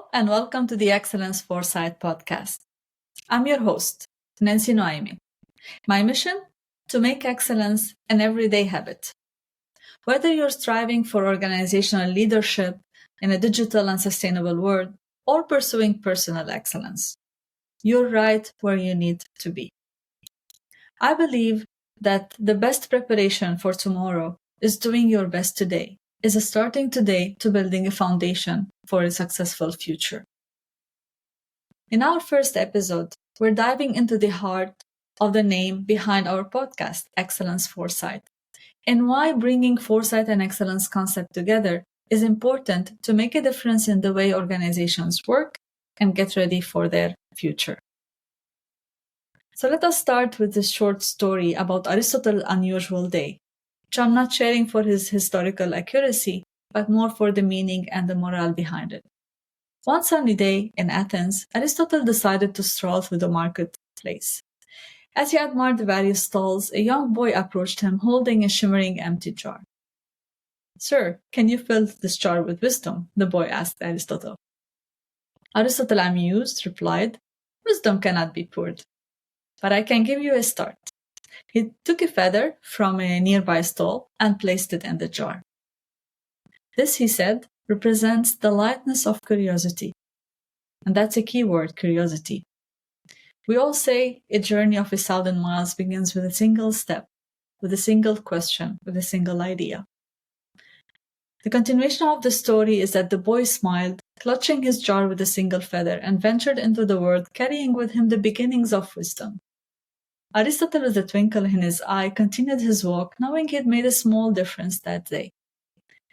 Hello and welcome to the Excellence Foresight podcast. I'm your host, Nancy Noaimi. My mission? To make excellence an everyday habit. Whether you're striving for organizational leadership in a digital and sustainable world or pursuing personal excellence, you're right where you need to be. I believe that the best preparation for tomorrow is doing your best today, is starting today to building a foundation for a successful future. In our first episode, we're diving into the heart of the name behind our podcast, Excellence Foresight, and why bringing foresight and excellence concept together is important to make a difference in the way organizations work and get ready for their future. So let us start with this short story about Aristotle's unusual day, which I'm not sharing for his historical accuracy, but more for the meaning and the morale behind it. One sunny day in Athens, Aristotle decided to stroll through the marketplace. As he admired the various stalls, a young boy approached him holding a shimmering empty jar. "Sir, can you fill this jar with wisdom?" the boy asked Aristotle. Aristotle, amused, replied, "Wisdom cannot be poured, but I can give you a start." He took a feather from a nearby stall and placed it in the jar. "This," he said, "represents the lightness of curiosity." And that's a key word, curiosity. We all say a journey of 1,000 miles begins with a single step, with a single question, with a single idea. The continuation of the story is that the boy smiled, clutching his jar with a single feather, and ventured into the world, carrying with him the beginnings of wisdom. Aristotle, with a twinkle in his eye, continued his walk, knowing he had made a small difference that day.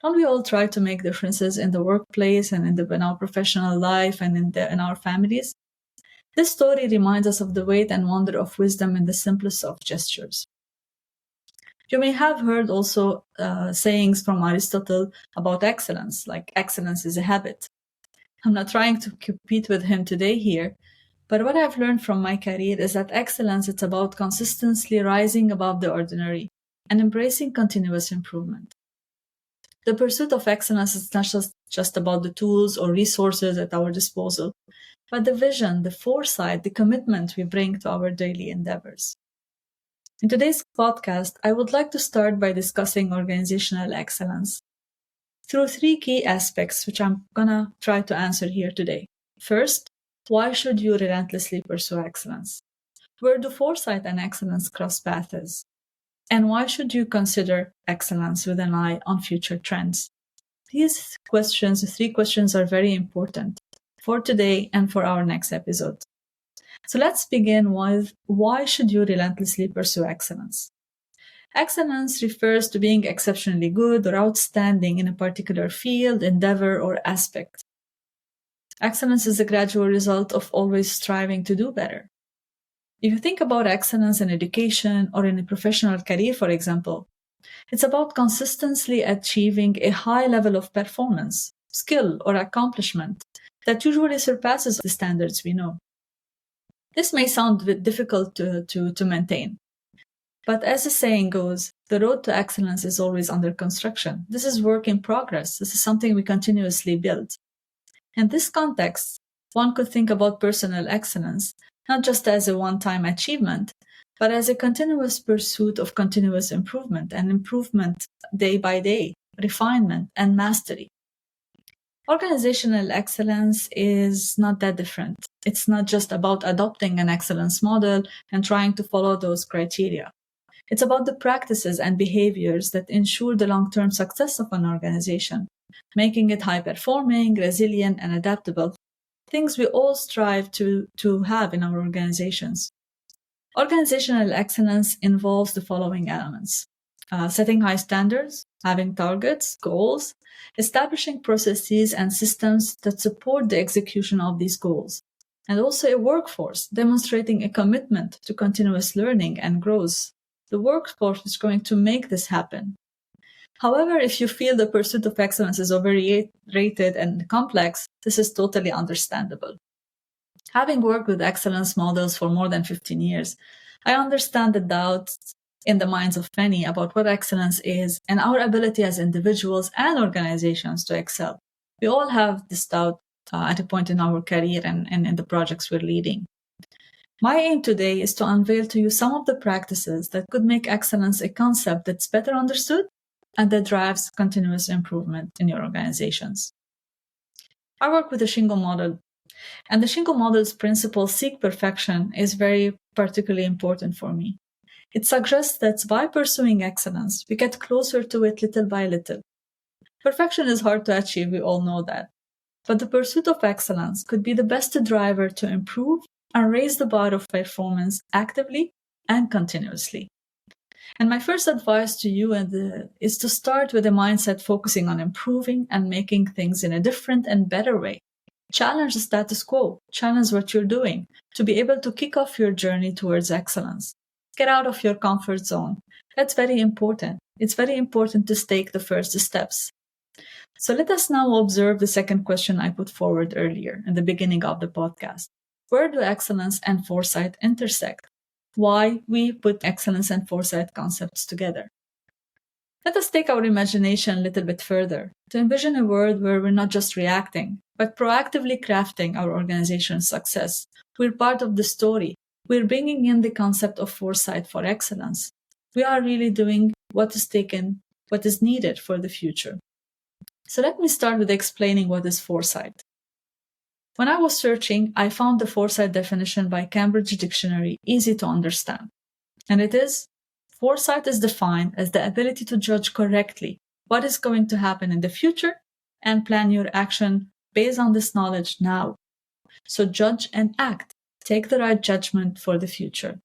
Don't we all try to make differences in the workplace and in our professional life and in our families? This story reminds us of the weight and wonder of wisdom in the simplest of gestures. You may have heard also sayings from Aristotle about excellence, like excellence is a habit. I'm not trying to compete with him today here, but what I've learned from my career is that excellence is about consistently rising above the ordinary and embracing continuous improvement. The pursuit of excellence is not just about the tools or resources at our disposal, but the vision, the foresight, the commitment we bring to our daily endeavors. In today's podcast, I would like to start by discussing organizational excellence through three key aspects, which I'm going to try to answer here today. First, why should you relentlessly pursue excellence? Where do foresight and excellence cross paths? And why should you consider excellence with an eye on future trends? These questions, the three questions, are very important for today and for our next episode. So let's begin with why should you relentlessly pursue excellence? Excellence refers to being exceptionally good or outstanding in a particular field, endeavor, or aspect. Excellence is a gradual result of always striving to do better. If you think about excellence in education or in a professional career, for example, it's about consistently achieving a high level of performance, skill, or accomplishment that usually surpasses the standards we know. This may sound a bit difficult to maintain, but as the saying goes, the road to excellence is always under construction. This is work in progress. This is something we continuously build. In this context, one could think about personal excellence not just as a one-time achievement, but as a continuous pursuit of continuous improvement and improvement day by day, refinement and mastery. Organizational excellence is not that different. It's not just about adopting an excellence model and trying to follow those criteria. It's about the practices and behaviors that ensure the long-term success of an organization, making it high-performing, resilient, and adaptable, things we all strive to have in our organizations. Organizational excellence involves the following elements: setting high standards, having targets, goals, establishing processes and systems that support the execution of these goals, and also a workforce demonstrating a commitment to continuous learning and growth. The workforce is going to make this happen. However, if you feel the pursuit of excellence is overrated and complex, this is totally understandable. Having worked with excellence models for more than 15 years, I understand the doubts in the minds of many about what excellence is and our ability as individuals and organizations to excel. We all have this doubt at a point in our career and in the projects we're leading. My aim today is to unveil to you some of the practices that could make excellence a concept that's better understood and that drives continuous improvement in your organizations. I work with the Shingo model, and the Shingo model's principle, seek perfection, is very particularly important for me. It suggests that by pursuing excellence, we get closer to it little by little. Perfection is hard to achieve, we all know that. But the pursuit of excellence could be the best driver to improve and raise the bar of performance actively and continuously. And my first advice to you is to start with a mindset focusing on improving and making things in a different and better way. Challenge the status quo, challenge what you're doing to be able to kick off your journey towards excellence. Get out of your comfort zone. That's very important. It's very important to take the first steps. So let us now observe the second question I put forward earlier in the beginning of the podcast. Where do excellence and foresight intersect? Why we put excellence and foresight concepts together? Let us take our imagination a little bit further to envision a world where we're not just reacting, but proactively crafting our organization's success. We're part of the story. We're bringing in the concept of foresight for excellence. We are really doing what is needed for the future. So let me start with explaining what is foresight. When I was searching, I found the foresight definition by Cambridge Dictionary easy to understand. And it is, foresight is defined as the ability to judge correctly what is going to happen in the future and plan your action based on this knowledge now. So judge and act. Take the right judgment for the future.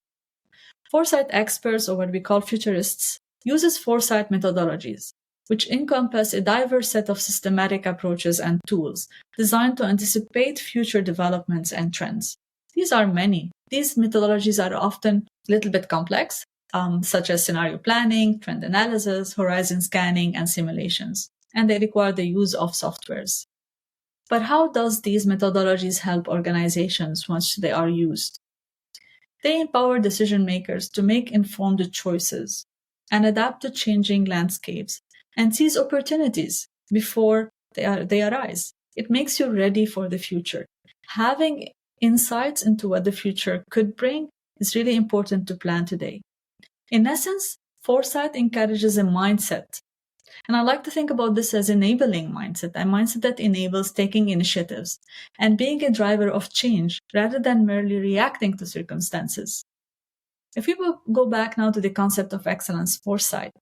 Foresight experts, or what we call futurists, uses foresight methodologies, which encompass a diverse set of systematic approaches and tools designed to anticipate future developments and trends. These are many. These methodologies are often a little bit complex, such as scenario planning, trend analysis, horizon scanning, and simulations, and they require the use of softwares. But how does these methodologies help organizations once they are used? They empower decision makers to make informed choices and adapt to changing landscapes and seize opportunities before they arise. It makes you ready for the future. Having insights into what the future could bring is really important to plan today. In essence, foresight encourages a mindset. And I like to think about this as enabling mindset, a mindset that enables taking initiatives and being a driver of change rather than merely reacting to circumstances. If we will go back now to the concept of excellence foresight,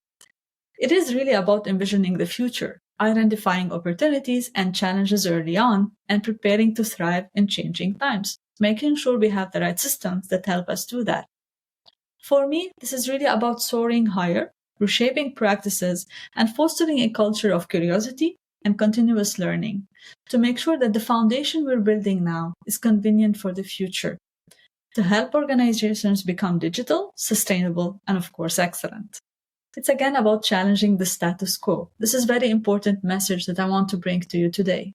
it is really about envisioning the future, identifying opportunities and challenges early on, and preparing to thrive in changing times, making sure we have the right systems that help us do that. For me, this is really about soaring higher, reshaping practices, and fostering a culture of curiosity and continuous learning to make sure that the foundation we're building now is convenient for the future, to help organizations become digital, sustainable, and of course, excellent. It's again about challenging the status quo. This is a very important message that I want to bring to you today.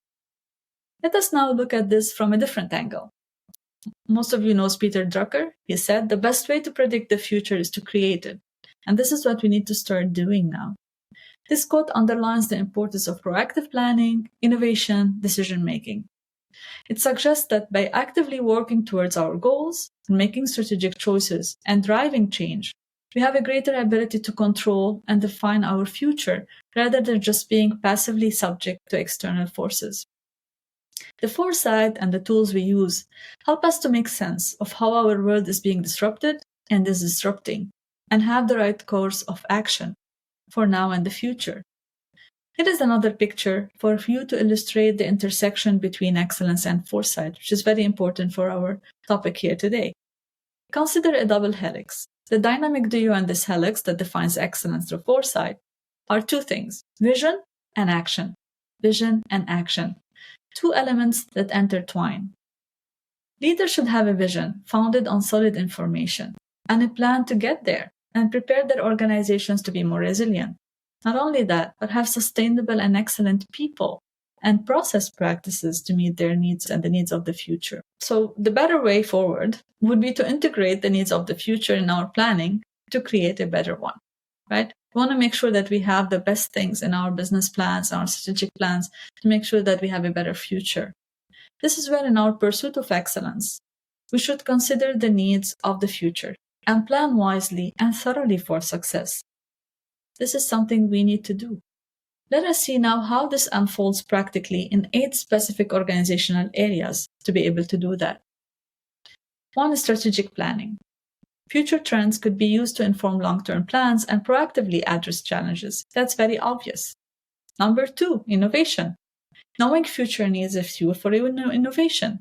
Let us now look at this from a different angle. Most of you know Peter Drucker. He said the best way to predict the future is to create it. And this is what we need to start doing now. This quote underlines the importance of proactive planning, innovation, decision-making. It suggests that by actively working towards our goals, making strategic choices, and driving change, we have a greater ability to control and define our future rather than just being passively subject to external forces. The foresight and the tools we use help us to make sense of how our world is being disrupted and is disrupting, and have the right course of action for now and the future. It is another picture for you to illustrate the intersection between excellence and foresight, which is very important for our topic here today. Consider a double helix. The dynamic duo in this helix that defines excellence through foresight are two things: vision and action. Vision and action. Two elements that intertwine. Leaders should have a vision founded on solid information and a plan to get there and prepare their organizations to be more resilient. Not only that, but have sustainable and excellent people and process practices to meet their needs and the needs of the future. So the better way forward would be to integrate the needs of the future in our planning to create a better one, right? We want to make sure that we have the best things in our business plans, our strategic plans, to make sure that we have a better future. This is where, in our pursuit of excellence, we should consider the needs of the future and plan wisely and thoroughly for success. This is something we need to do. Let us see now how this unfolds practically in 8 specific organizational areas to be able to do that. 1 is strategic planning. Future trends could be used to inform long-term plans and proactively address challenges. That's very obvious. Number 2, innovation. Knowing future needs is fuel for innovation.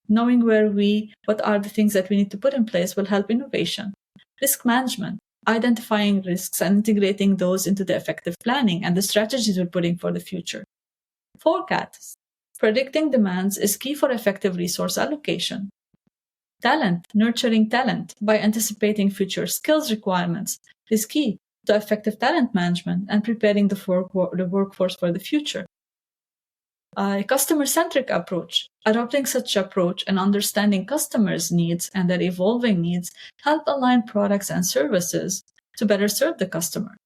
Knowing what are the things that we need to put in place will help innovation. Risk management, identifying risks and integrating those into the effective planning and the strategies we're putting for the future. Forecasts, predicting demands is key for effective resource allocation. Talent, nurturing talent by anticipating future skills requirements is key to effective talent management and preparing the workforce for the future. A customer-centric approach. Adopting such approach and understanding customers' needs and their evolving needs help align products and services to better serve the customer.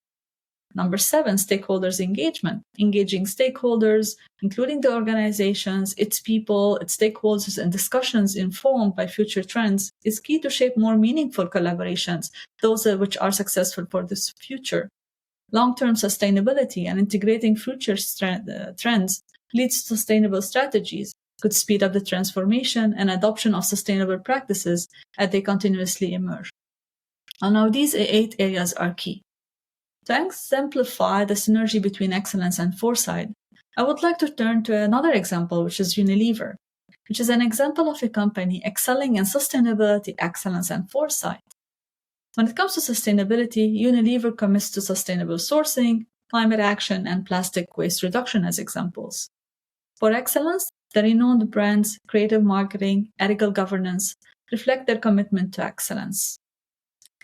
Number 7, stakeholders engagement. Engaging stakeholders, including the organizations, its people, its stakeholders, and discussions informed by future trends is key to shape more meaningful collaborations, those which are successful for this future. Long-term sustainability and integrating future trends leads to sustainable strategies, could speed up the transformation and adoption of sustainable practices as they continuously emerge. And now these 8 areas are key. To exemplify the synergy between excellence and foresight, I would like to turn to another example, which is Unilever, which is an example of a company excelling in sustainability, excellence, and foresight. When it comes to sustainability, Unilever commits to sustainable sourcing, climate action, and plastic waste reduction as examples. For excellence, the renowned brands, creative marketing, ethical governance reflect their commitment to excellence.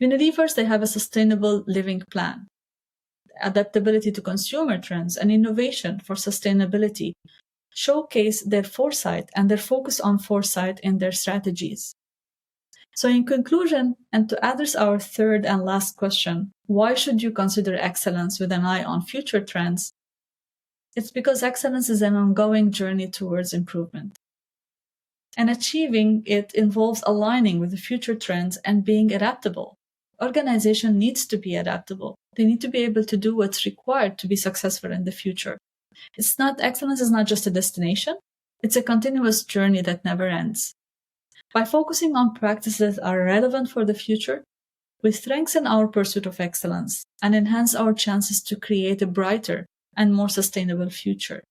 Unilever, they have a sustainable living plan. Adaptability to consumer trends and innovation for sustainability showcase their foresight and their focus on foresight in their strategies. So in conclusion, and to address our third and last question, why should you consider excellence with an eye on future trends? It's because excellence is an ongoing journey towards improvement. And achieving it involves aligning with the future trends and being adaptable. Organization needs to be adaptable. They need to be able to do what's required to be successful in the future. Excellence is not just a destination. It's a continuous journey that never ends. By focusing on practices that are relevant for the future, we strengthen our pursuit of excellence and enhance our chances to create a brighter and more sustainable future.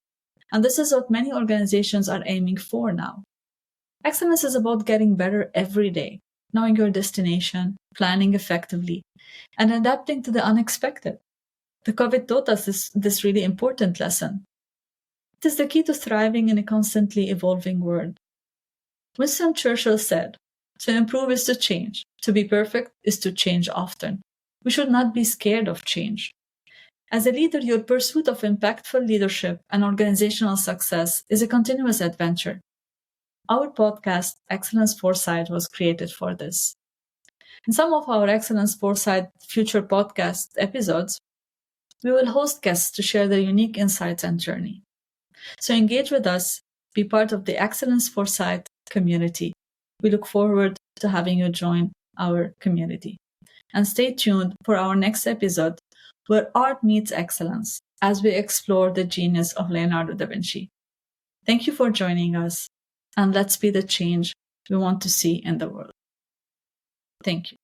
And this is what many organizations are aiming for now. Excellence is about getting better every day, knowing your destination, planning effectively, and adapting to the unexpected. The COVID taught us this really important lesson. It is the key to thriving in a constantly evolving world. Winston Churchill said, "To improve is to change. To be perfect is to change often." We should not be scared of change. As a leader, your pursuit of impactful leadership and organizational success is a continuous adventure. Our podcast, Excellence Foresight, was created for this. In some of our Excellence Foresight future podcast episodes, we will host guests to share their unique insights and journey. So engage with us, be part of the Excellence Foresight community. We look forward to having you join our community. And stay tuned for our next episode, where art meets excellence, as we explore the genius of Leonardo da Vinci. Thank you for joining us, and let's be the change we want to see in the world. Thank you.